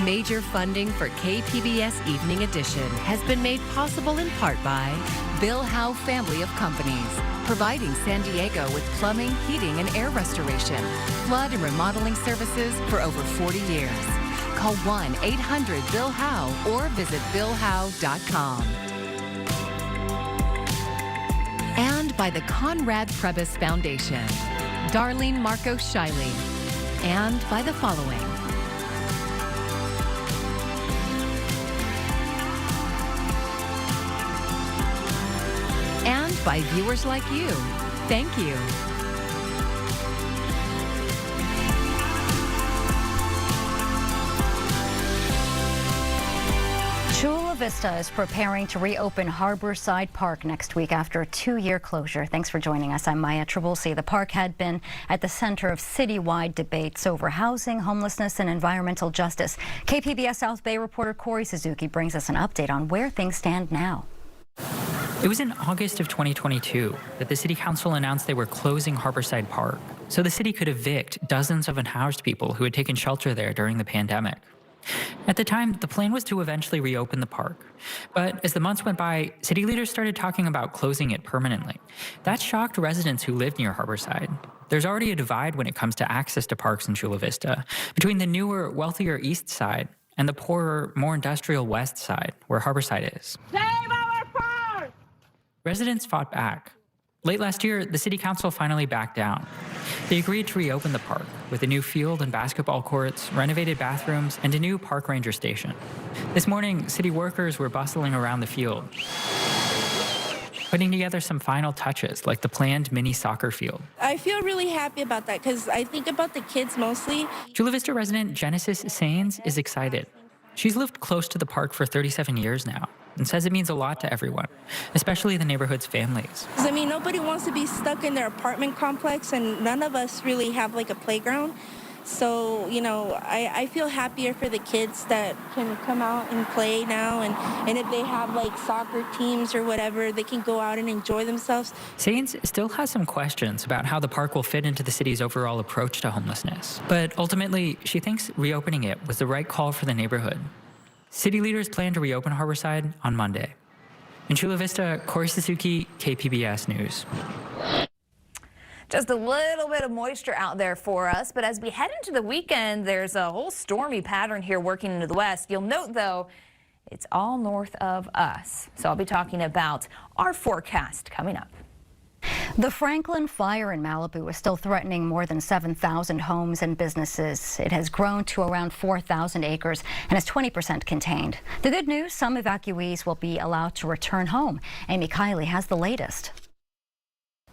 Major funding for KPBS Evening Edition has been made possible in part by Bill Howe Family of Companies, providing San Diego with plumbing, heating, and air restoration, flood and remodeling services for over 40 years. Call 1-800-BILL-HOWE or visit billhowe.com. And by the Conrad Prebys Foundation, Darlene Marcos Shiley, and by the following. And by viewers like you. Thank you. Chula Vista is preparing to reopen Harborside Park next week after a 2-year closure. Thanks for joining us. I'm Maya Trabulsi. The park had been at the center of citywide debates over housing, homelessness, and environmental justice. KPBS South Bay reporter Corey Suzuki brings us an update on where things stand now. It was in August of 2022 that the City Council announced they were closing Harborside Park so the city could evict dozens of unhoused people who had taken shelter there during the pandemic. At the time, the plan was to eventually reopen the park. But as the months went by, city leaders started talking about closing it permanently. That shocked residents who lived near Harborside. There's already a divide when it comes to access to parks in Chula Vista between the newer, wealthier east side and the poorer, more industrial west side, where Harborside is. Save our park! Residents fought back. Late last year, the City Council finally backed down. They agreed to reopen the park with a new field and basketball courts, renovated bathrooms, and a new park ranger station. This morning, city workers were bustling around the field, putting together some final touches like the planned mini soccer field. I feel really happy about that because I think about the kids mostly. Chula Vista resident Genesis Sains is excited. She's lived close to the park for 37 years now and says it means a lot to everyone, especially the neighborhood's families. I mean, nobody wants to be stuck in their apartment complex, and none of us really have like a playground. So, you know, I feel happier for the kids that can come out and play now, and if they have like soccer teams or whatever, they can go out and enjoy themselves. Sains still has some questions about how the park will fit into the city's overall approach to homelessness. But ultimately, she thinks reopening it was the right call for the neighborhood. City leaders plan to reopen Harborside on Monday. In Chula Vista, Corey Suzuki, KPBS News. Just a little bit of moisture out there for us, but as we head into the weekend, there's a whole stormy pattern here working into the west. You'll note, though, it's all north of us. So I'll be talking about our forecast coming up. The Franklin fire in Malibu is still threatening more than 7,000 homes and businesses. It has grown to around 4,000 acres and is 20% contained. The good news, some evacuees will be allowed to return home. Amy Kiley has the latest.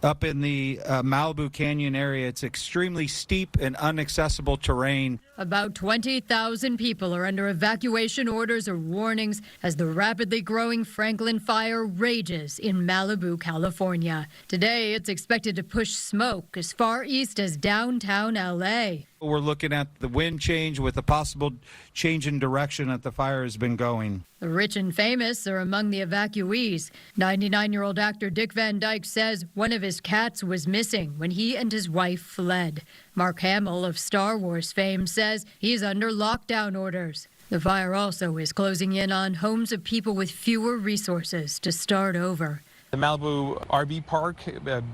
Up in the Malibu Canyon area, it's extremely steep and inaccessible terrain. About 20,000 people are under evacuation orders or warnings as the rapidly growing Franklin fire rages in Malibu, California. Today, it's expected to push smoke as far east as downtown L.A. We're looking at the wind change with a possible change in direction that the fire has been going. The rich and famous are among the evacuees. 99-year-old actor Dick Van Dyke says one of his cats was missing when he and his wife fled. Mark Hamill of Star Wars fame says he's under lockdown orders. The fire also is closing in on homes of people with fewer resources to start over. The Malibu RV park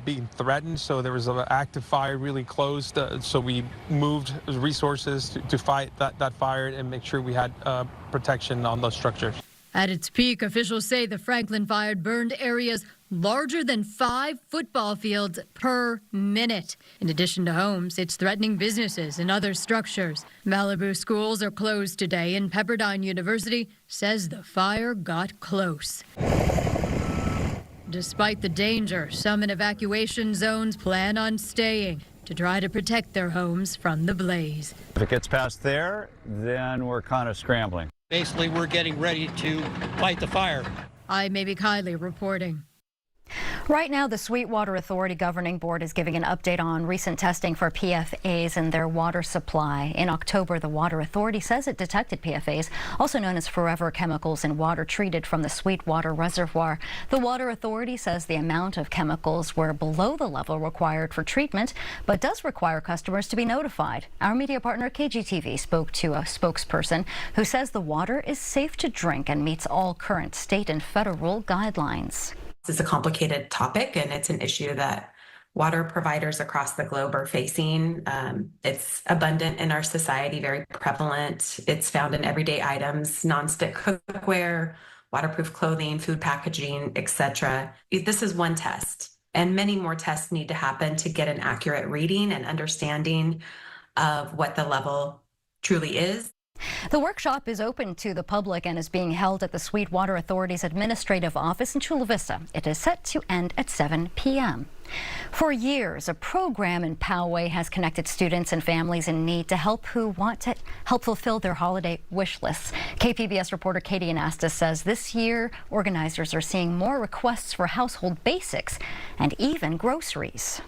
being threatened, so there was an active fire really close, so we moved resources to fight that fire and make sure we had protection on those structures. At its peak, officials say the Franklin fire burned areas larger than 5 football fields per minute. In addition to homes, it's threatening businesses and other structures. Malibu schools are closed today, and Pepperdine University says the fire got close. Despite the danger, some in evacuation zones plan on staying to try to protect their homes from the blaze. If it gets past there, then we're kind of scrambling. Basically, we're getting ready to fight the fire. I'm Amy Kiley reporting. Right now, the Sweetwater Authority Governing Board is giving an update on recent testing for PFAS in their water supply. In October, the Water Authority says it detected PFAS, also known as forever chemicals, in water treated from the Sweetwater Reservoir. The Water Authority says the amount of chemicals were below the level required for treatment, but does require customers to be notified. Our media partner KGTV spoke to a spokesperson who says the water is safe to drink and meets all current state and federal guidelines. This is a complicated topic, and it's an issue that water providers across the globe are facing. It's abundant in our society, very prevalent. It's found in everyday items, nonstick cookware, waterproof clothing, food packaging, etc. This is one test, and many more tests need to happen to get an accurate reading and understanding of what the level truly is. The workshop is open to the public and is being held at the Sweetwater Authority's administrative office in Chula Vista. It is set to end at 7 p.m. For years, a program in Poway has connected students and families in need to help who want to help fulfill their holiday wish lists. KPBS reporter Katie Anastas says this year, organizers are seeing more requests for household basics and even groceries.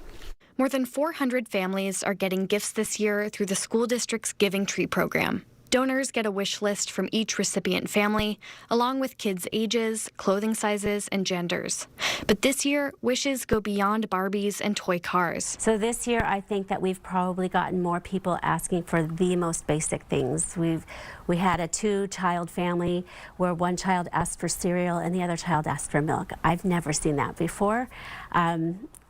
More than 400 families are getting gifts this year through the school district's Giving Tree program. Donors get a wish list from each recipient family, along with kids' ages, clothing sizes, and genders. But this year, wishes go beyond Barbies and toy cars. So this year, I think that we've probably gotten more people asking for the most basic things. We had a 2-child family where one child asked for cereal and the other child asked for milk. I've never seen that before.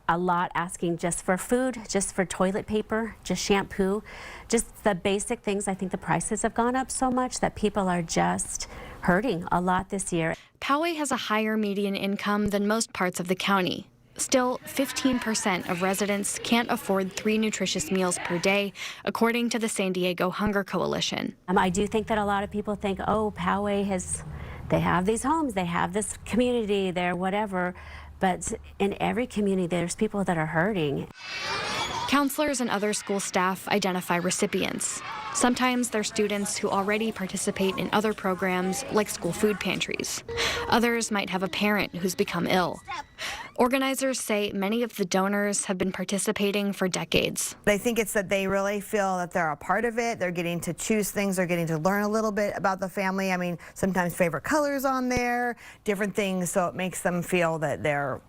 A lot asking just for food, just for toilet paper, just shampoo, just the basic things. I think the prices have gone up so much that people are just hurting a lot this year. Poway has a higher median income than most parts of the county. Still, 15% of residents can't afford 3 nutritious meals per day, according to the San Diego Hunger Coalition. I do think that a lot of people think, oh, Poway they have these homes, they have this community, they're whatever. But in every community, there's people that are hurting. Counselors and other school staff identify recipients. Sometimes they're students who already participate in other programs like school food pantries. Others might have a parent who's become ill. Organizers say many of the donors have been participating for decades. I think it's that they really feel that they're a part of it. They're getting to choose things. They're getting to learn a little bit about the family. I mean, sometimes favorite colors on there, different things. So it makes them feel that they're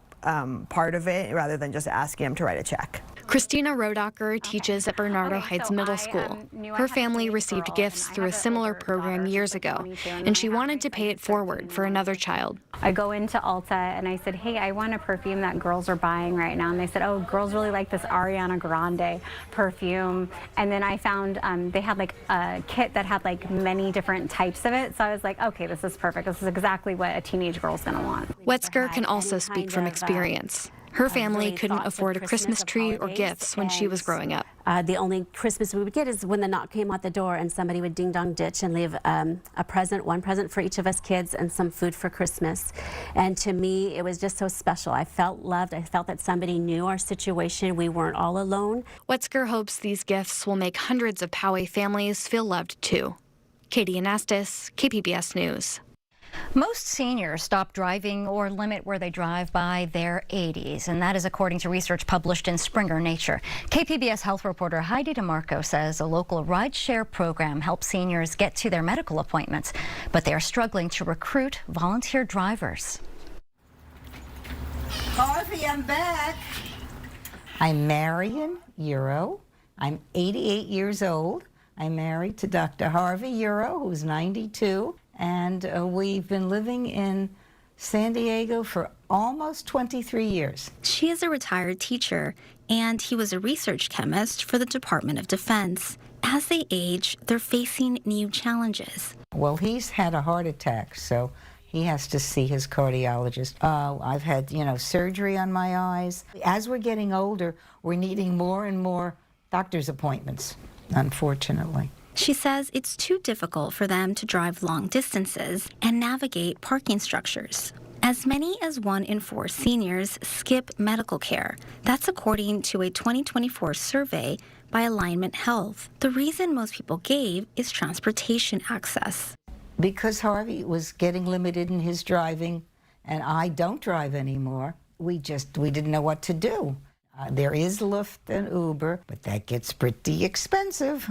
part of it rather than just asking them to write a check. Christina Rodacker teaches at Bernardo Heights Middle School. Her family received gifts through a similar program years ago, and she wanted to pay it forward for another child. I go into Ulta and I said, hey, I want a perfume that girls are buying right now. And they said, oh, girls really like this Ariana Grande perfume. And then I found they had like a kit that had like many different types of it. So I was like, okay, this is perfect. This is exactly what a teenage girl's gonna want. Wetzger can also speak from experience. Her family couldn't afford a Christmas tree or gifts when she was growing up. The only Christmas we would get is when the knock came out the door and somebody would ding-dong ditch and leave a present, one present for each of us kids and some food for Christmas. And to me, it was just so special. I felt loved. I felt that somebody knew our situation. We weren't all alone. Wetzger hopes these gifts will make hundreds of Poway families feel loved too. Katie Anastas, KPBS News. Most seniors stop driving or limit where they drive by their 80s, and that is according to research published in Springer Nature. KPBS health reporter Heidi DeMarco says a local rideshare program helps seniors get to their medical appointments, but they are struggling to recruit volunteer drivers. Harvey, I'm back. I'm Marion Euro. I'm 88 years old. I'm married to Dr. Harvey Euro, who's 92. And we've been living in San Diego for almost 23 years. She is a retired teacher, and he was a research chemist for the Department of Defense. As they age, they're facing new challenges. Well, he's had a heart attack, so he has to see his cardiologist. I've had, surgery on my eyes. As we're getting older, we're needing more and more doctor's appointments, unfortunately. She says it's too difficult for them to drive long distances and navigate parking structures. As many as 1 in 4 seniors skip medical care. That's according to a 2024 survey by Alignment Health. The reason most people gave is transportation access. Because Harvey was getting limited in his driving, and I don't drive anymore, we didn't know what to do. There is Lyft and Uber, but that gets pretty expensive.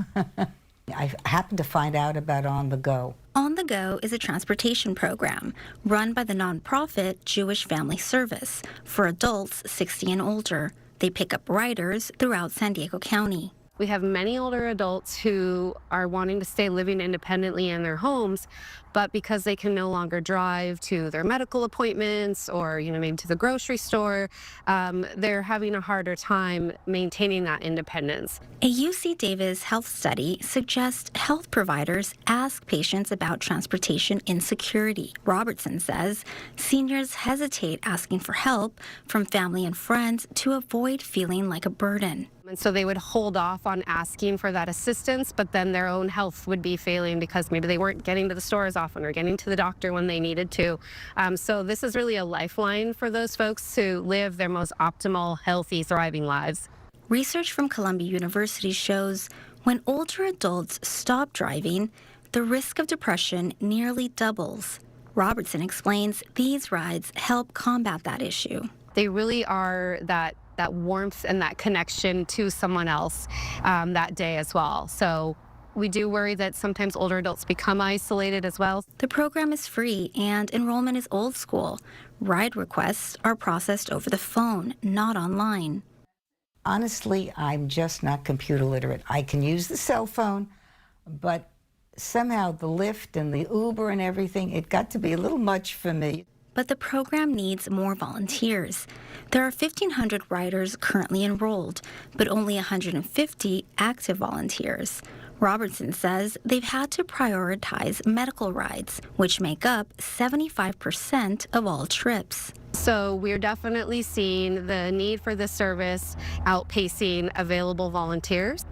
I happened to find out about On the Go. On the Go is a transportation program run by the nonprofit Jewish Family Service for adults 60 and older. They pick up riders throughout San Diego County. We have many older adults who are wanting to stay living independently in their homes, but because they can no longer drive to their medical appointments or, maybe to the grocery store, they're having a harder time maintaining that independence. A UC Davis health study suggests health providers ask patients about transportation insecurity. Robertson says seniors hesitate asking for help from family and friends to avoid feeling like a burden. And so they would hold off on asking for that assistance, but then their own health would be failing because maybe they weren't getting to the store as often or getting to the doctor when they needed to. So this is really a lifeline for those folks to live their most optimal, healthy, thriving lives. Research from Columbia University shows when older adults stop driving, the risk of depression nearly doubles. Robertson explains these rides help combat that issue. They really are that warmth and that connection to someone else that day as well. So we do worry that sometimes older adults become isolated as well. The program is free and enrollment is old school. Ride requests are processed over the phone, not online. Honestly, I'm just not computer literate. I can use the cell phone, but somehow the Lyft and the Uber and everything, it got to be a little much for me. But the program needs more volunteers. There are 1,500 riders currently enrolled, but only 150 active volunteers. Robertson says they've had to prioritize medical rides, which make up 75% of all trips. So we're definitely seeing the need for this service outpacing available volunteers.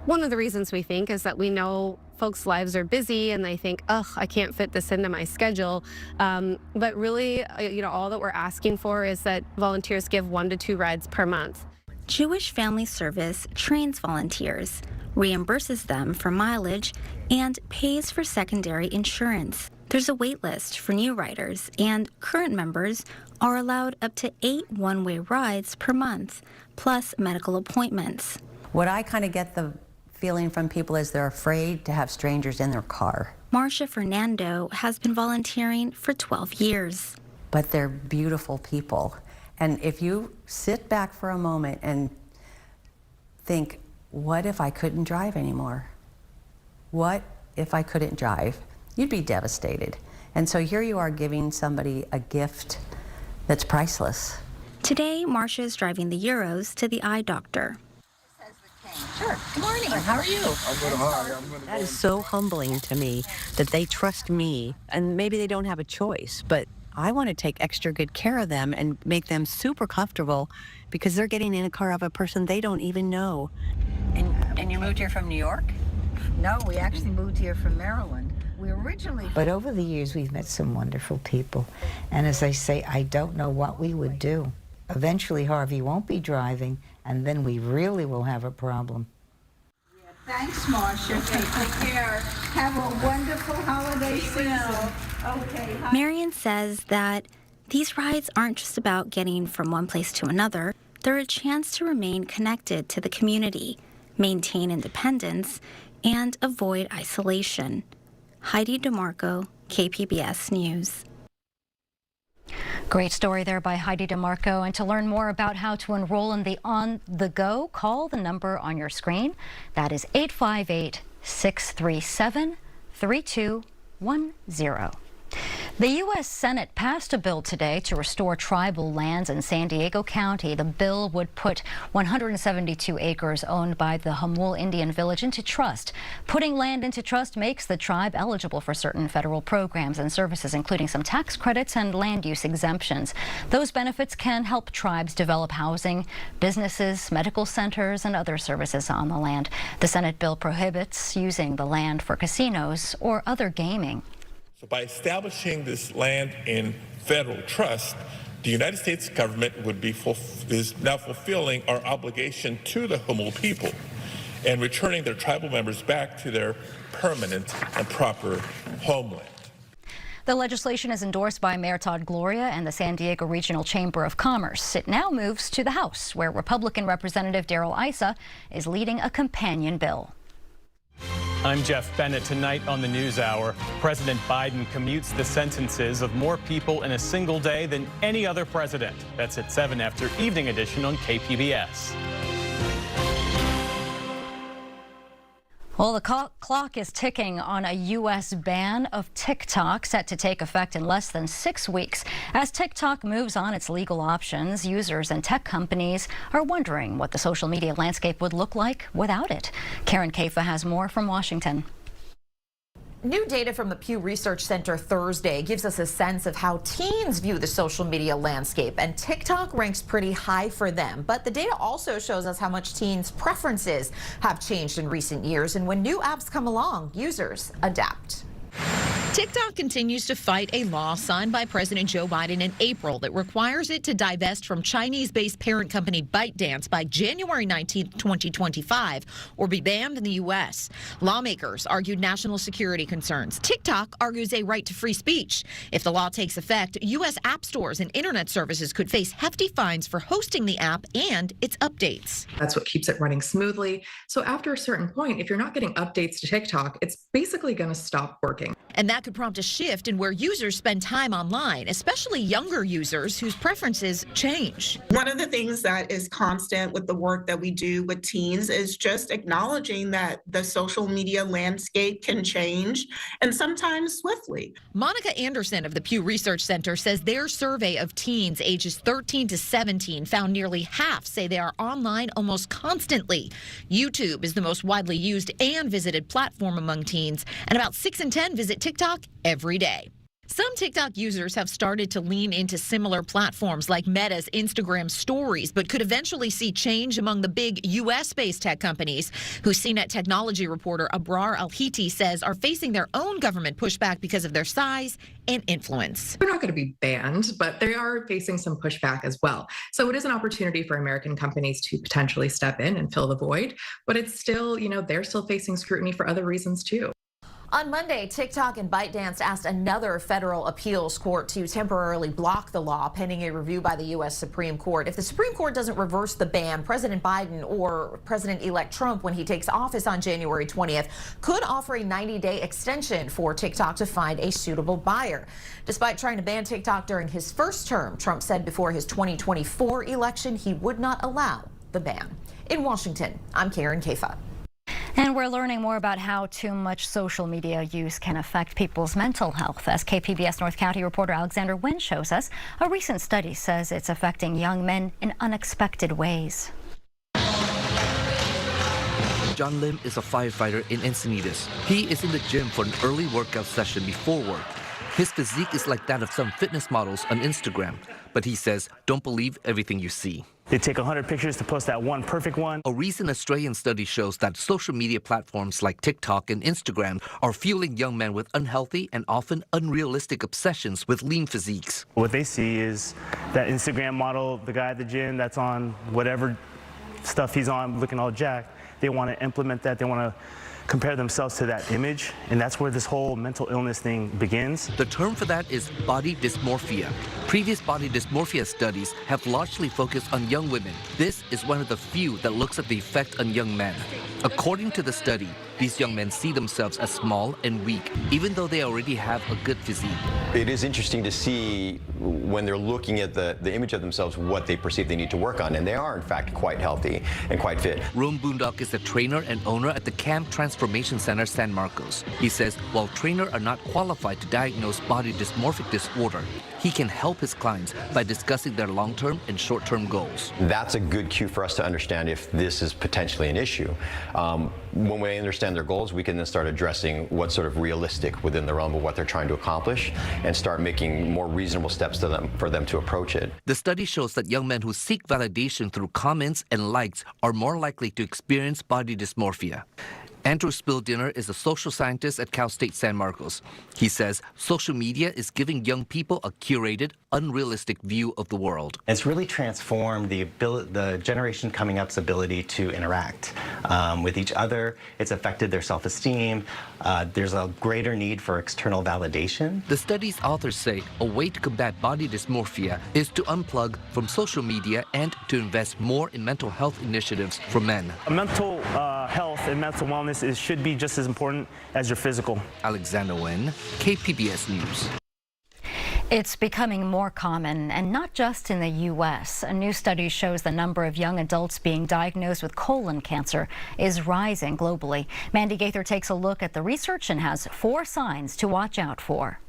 One of the reasons we think is that we know folks' lives are busy and they think, I can't fit this into my schedule. But really, all that we're asking for is that volunteers give 1 to 2 rides per month. Jewish Family Service trains volunteers, reimburses them for mileage, and pays for secondary insurance. There's a wait list for new riders, and current members are allowed up to 8 one-way rides per month, plus medical appointments. What I kind of get the feeling from people is they're afraid to have strangers in their car. Marcia Fernando has been volunteering for 12 years. But they're beautiful people. And if you sit back for a moment and think, what if I couldn't drive anymore? What if I couldn't drive? You'd be devastated. And so here you are giving somebody a gift that's priceless. Today, Marcia is driving the Euros to the eye doctor. Sure. Good morning. How are you? That is so humbling to me that they trust me, and maybe they don't have a choice, but I want to take extra good care of them and make them super comfortable because they're getting in a car of a person they don't even know. And you moved here from New York? No, we actually moved here from Maryland. We originally... But over the years, we've met some wonderful people. And as I say, I don't know what we would do. Eventually, Harvey won't be driving, and then we really will have a problem. Thanks, Marcia. Take care. Have a wonderful holiday season. Okay. Marion says that these rides aren't just about getting from one place to another. They're a chance to remain connected to the community, maintain independence, and avoid isolation. Heidi DeMarco, KPBS News. Great story there by Heidi DeMarco. And to learn more about how to enroll in the On the Go, call the number on your screen. That is 858-637-3210. The U.S. Senate passed a bill today to restore tribal lands in San Diego County. The bill would put 172 acres owned by the Hamul Indian Village into trust. Putting land into trust makes the tribe eligible for certain federal programs and services, including some tax credits and land use exemptions. Those benefits can help tribes develop housing, businesses, medical centers, and other services on the land. The Senate bill prohibits using the land for casinos or other gaming. So by establishing this land in federal trust, the United States government is now fulfilling our obligation to the Hamul people and returning their tribal members back to their permanent and proper homeland. The legislation is endorsed by Mayor Todd Gloria and the San Diego Regional Chamber of Commerce. It now moves to the House, where Republican Representative Darrell Issa is leading a companion bill. I'm Jeff Bennett. Tonight on the NewsHour, President Biden commutes the sentences of more people in a single day than any other president. That's at 7 after Evening Edition on KPBS. Well, the clock is ticking on a U.S. ban of TikTok set to take effect in less than 6 weeks. As TikTok moves on its legal options, users and tech companies are wondering what the social media landscape would look like without it. Karen Kafa has more from Washington. New data from the Pew Research Center Thursday gives us a sense of how teens view the social media landscape, and TikTok ranks pretty high for them. But the data also shows us how much teens' preferences have changed in recent years, and when new apps come along, users adapt. TikTok continues to fight a law signed by President Joe Biden in April that requires it to divest from Chinese-based parent company ByteDance by January 19, 2025, or be banned in the U.S. Lawmakers argued national security concerns. TikTok argues a right to free speech. If the law takes effect, U.S. app stores and internet services could face hefty fines for hosting the app and its updates. That's what keeps it running smoothly. So after a certain point, if you're not getting updates to TikTok, it's basically going to stop working. And that could prompt a shift in where users spend time online, especially younger users whose preferences change. One of the things that is constant with the work that we do with teens is just acknowledging that the social media landscape can change, and sometimes swiftly. Monica Anderson of the Pew Research Center says their survey of teens ages 13 to 17 found nearly half say they are online almost constantly. YouTube is the most widely used and visited platform among teens, and about 6 in 10 visit TikTok every day. Some TikTok users have started to lean into similar platforms like Meta's Instagram Stories, but could eventually see change among the big U.S.-based tech companies, who CNET technology reporter Abrar Al-Hiti says are facing their own government pushback because of their size and influence. They're not going to be banned, but they are facing some pushback as well. So it is an opportunity for American companies to potentially step in and fill the void, but it's still, they're still facing scrutiny for other reasons too. On Monday, TikTok and ByteDance asked another federal appeals court to temporarily block the law pending a review by the U.S. Supreme Court. If the Supreme Court doesn't reverse the ban, President Biden or President-elect Trump, when he takes office on January 20th, could offer a 90-day extension for TikTok to find a suitable buyer. Despite trying to ban TikTok during his first term, Trump said before his 2024 election he would not allow the ban. In Washington, I'm Karen Kafa. And we're learning more about how too much social media use can affect people's mental health. As KPBS North County reporter Alexander Wynn shows us, a recent study says it's affecting young men in unexpected ways. John Lim is a firefighter in Encinitas. He is in the gym for an early workout session before work. His physique is like that of some fitness models on Instagram, but he says, don't believe everything you see. They take 100 pictures to post that one perfect one. A recent Australian study shows that social media platforms like TikTok and Instagram are fueling young men with unhealthy and often unrealistic obsessions with lean physiques. What they see is that Instagram model, the guy at the gym that's on whatever stuff he's on, looking all jacked. They want to implement that. They want to compare themselves to that image, and that's where this whole mental illness thing begins. The term for that is body dysmorphia. Previous body dysmorphia studies have largely focused on young women. This is one of the few that looks at the effect on young men. According to the study, these young men see themselves as small and weak, even though they already have a good physique. It is interesting to see when they're looking at the image of themselves, what they perceive they need to work on, and they are in fact quite healthy and quite fit. Rome Boondock is the trainer and owner at the Camp Transformation Center San Marcos. He says while trainers are not qualified to diagnose body dysmorphic disorder, he can help his clients by discussing their long-term and short-term goals. That's a good cue for us to understand if this is potentially an issue. When we understand their goals, we can then start addressing what's sort of realistic within the realm of what they're trying to accomplish and start making more reasonable steps for them to approach it. The study shows that young men who seek validation through comments and likes are more likely to experience body dysmorphia. Andrew Spildiner is a social scientist at Cal State San Marcos. He says social media is giving young people a curated, unrealistic view of the world. It's really transformed the generation coming up's ability to interact with each other. It's affected their self-esteem. There's a greater need for external validation. The study's authors say a way to combat body dysmorphia is to unplug from social media and to invest more in mental health initiatives for men. Mental health and mental wellness should be just as important as your physical. Alexander Nguyen, KPBS News. It's becoming more common, and not just in the U.S. A new study shows the number of young adults being diagnosed with colon cancer is rising globally. Mandy Gaither takes a look at the research and has 4 signs to watch out for.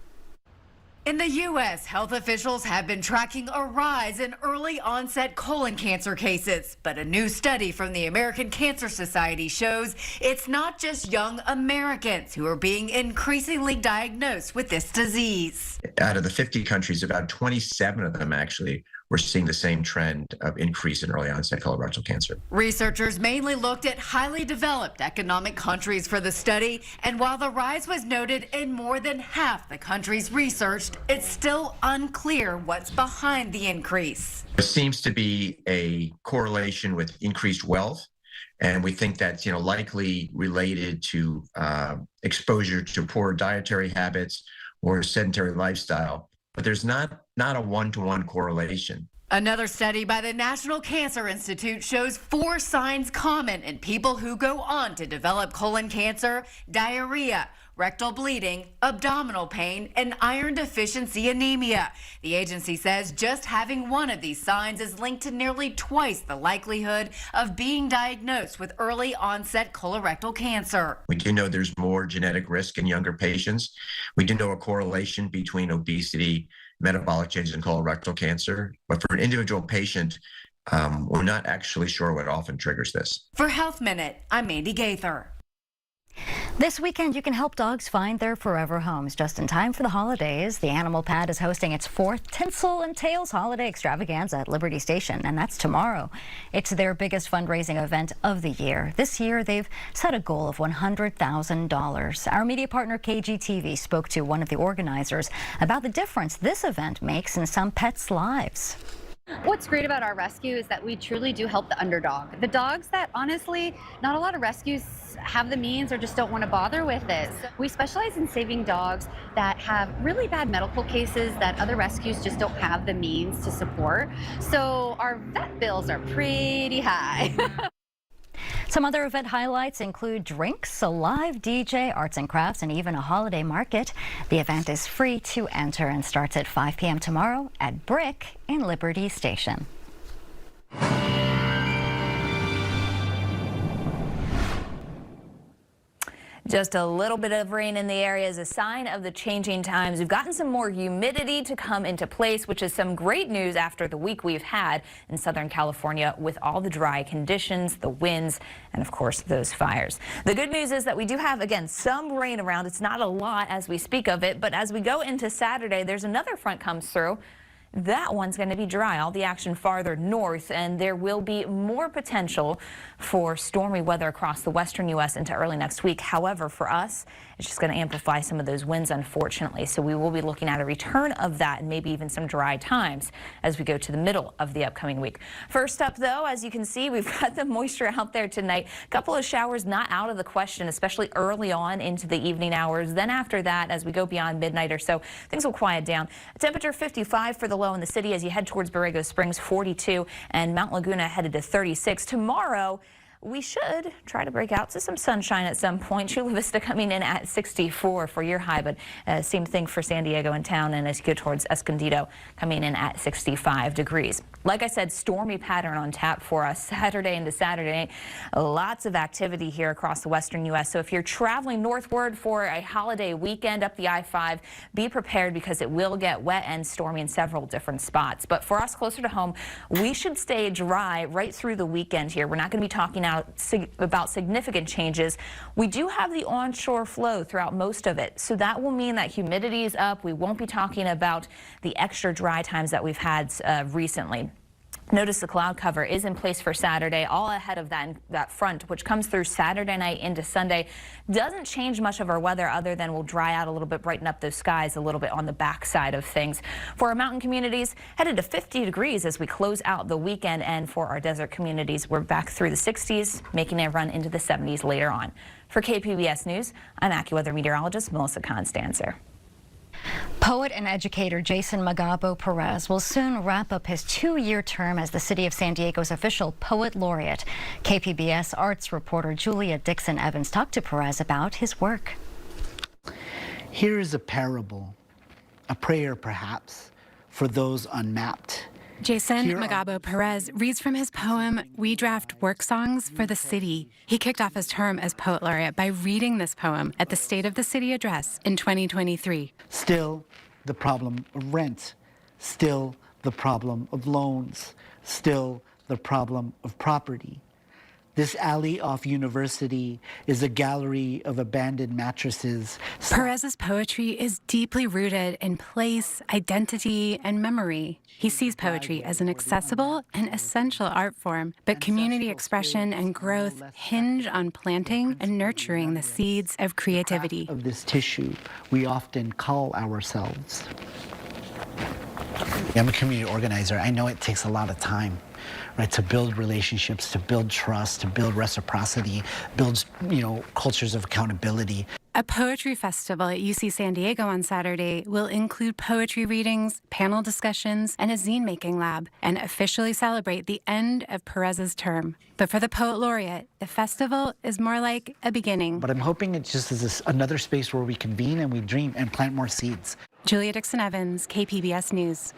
In the U.S., health officials have been tracking a rise in early onset colon cancer cases. But a new study from the American Cancer Society shows it's not just young Americans who are being increasingly diagnosed with this disease. Out of the 50 countries, about 27 of them actually we're seeing the same trend of increase in early onset colorectal cancer. Researchers mainly looked at highly developed economic countries for the study, and while the rise was noted in more than half the countries researched, it's still unclear what's behind the increase. There seems to be a correlation with increased wealth, and we think that's likely related to exposure to poor dietary habits or sedentary lifestyle. But there's not a one-to-one correlation. Another study by the National Cancer Institute shows 4 signs common in people who go on to develop colon cancer: diarrhea, rectal bleeding, abdominal pain, and iron deficiency anemia. The agency says just having one of these signs is linked to nearly twice the likelihood of being diagnosed with early onset colorectal cancer. We do know there's more genetic risk in younger patients. We do know a correlation between obesity, metabolic changes, and colorectal cancer. But for an individual patient, we're not actually sure what often triggers this. For Health Minute, I'm Mandy Gaither. This weekend, you can help dogs find their forever homes just in time for the holidays. The Animal Pad is hosting its 4th Tinsel and Tails holiday extravaganza at Liberty Station, and that's tomorrow. It's their biggest fundraising event of the year. This year, they've set a goal of $100,000. Our media partner KGTV spoke to one of the organizers about the difference this event makes in some pets' lives. What's great about our rescue is that we truly do help the underdog. The dogs that honestly, not a lot of rescues have the means or just don't want to bother with it. So we specialize in saving dogs that have really bad medical cases that other rescues just don't have the means to support. So our vet bills are pretty high. Some other event highlights include drinks, a live DJ, arts and crafts, and even a holiday market. The event is free to enter and starts at 5 p.m. tomorrow at Brick in Liberty Station. Just a little bit of rain in the area is a sign of the changing times. We've gotten some more humidity to come into place, which is some great news after the week we've had in Southern California with all the dry conditions, the winds, and of course those fires. The good news is that we do have, again, some rain around. It's not a lot as we speak of it, but as we go into Saturday, there's another front comes through. That one's going to be dry, all the action farther north, and there will be more potential for stormy weather across the western U.S. into early next week. However, for us, it's just going to amplify some of those winds, unfortunately. So we will be looking at a return of that and maybe even some dry times as we go to the middle of the upcoming week. First up, though, as you can see, we've got the moisture out there tonight. A couple of showers not out of the question, especially early on into the evening hours. Then after that, as we go beyond midnight or so, things will quiet down. Temperature 55 for the low in the city as you head towards Borrego Springs, 42, and Mount Laguna headed to 36. Tomorrow, we should try to break out to some sunshine at some point. Chula Vista coming in at 64 for your high, but same thing for San Diego in town, and as you go towards Escondido, coming in at 65 degrees. Like I said, stormy pattern on tap for us Saturday into Saturday. Lots of activity here across the western U.S. So if you're traveling northward for a holiday weekend up the I-5, be prepared because it will get wet and stormy in several different spots. But for us closer to home, we should stay dry right through the weekend here. We're not going to be talking about significant changes. We do have the onshore flow throughout most of it, so that will mean that humidity is up. We won't be talking about the extra dry times that we've had recently. Notice the cloud cover is in place for Saturday, all ahead of that front, which comes through Saturday night into Sunday. Doesn't change much of our weather other than we'll dry out a little bit, brighten up those skies a little bit on the backside of things. For our mountain communities, headed to 50 degrees as we close out the weekend, and for our desert communities, we're back through the 60s, making a run into the 70s later on. For KPBS News, I'm AccuWeather meteorologist Melissa Constanzer. Poet and educator Jason Magabo Perez will soon wrap up his 2-year term as the City of San Diego's official Poet Laureate. KPBS arts reporter Julia Dixon Evans talked to Perez about his work. Here is a parable, a prayer perhaps, for those unmapped. Jason Magabo Perez reads from his poem, We Draft Work Songs for the City. He kicked off his term as Poet Laureate by reading this poem at the State of the City address in 2023. Still the problem of rent, still the problem of loans, still the problem of property. This alley off University is a gallery of abandoned mattresses. Perez's poetry is deeply rooted in place, identity, and memory. He sees poetry as an accessible and essential art form, but community expression and growth hinge on planting and nurturing the seeds of creativity. Of this tissue we often call ourselves. I'm a community organizer. I know it takes a lot of time, right, to build relationships, to build trust, to build reciprocity, build, cultures of accountability. A poetry festival at UC San Diego on Saturday will include poetry readings, panel discussions, and a zine-making lab, and officially celebrate the end of Perez's term. But for the Poet Laureate, the festival is more like a beginning. But I'm hoping it just is another space where we convene and we dream and plant more seeds. Julia Dixon Evans, KPBS News.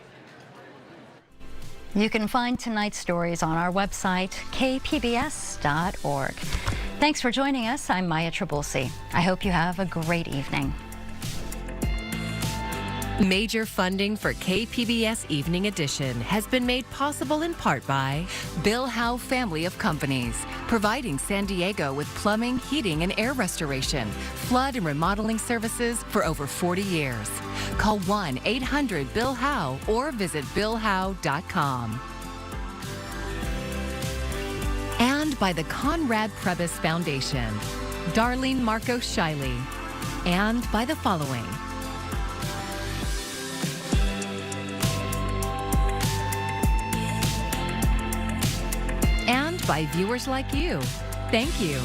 You can find tonight's stories on our website, kpbs.org. Thanks for joining us. I'm Maya Trabulsi. I hope you have a great evening. Major funding for KPBS Evening Edition has been made possible in part by Bill Howe Family of Companies, providing San Diego with plumbing, heating, and air restoration, flood and remodeling services for over 40 years. Call 1-800-BILL-HOWE or visit billhowe.com. And by the Conrad Prebys Foundation, Darlene Marco Shiley, and by the following. And by viewers like you. Thank you.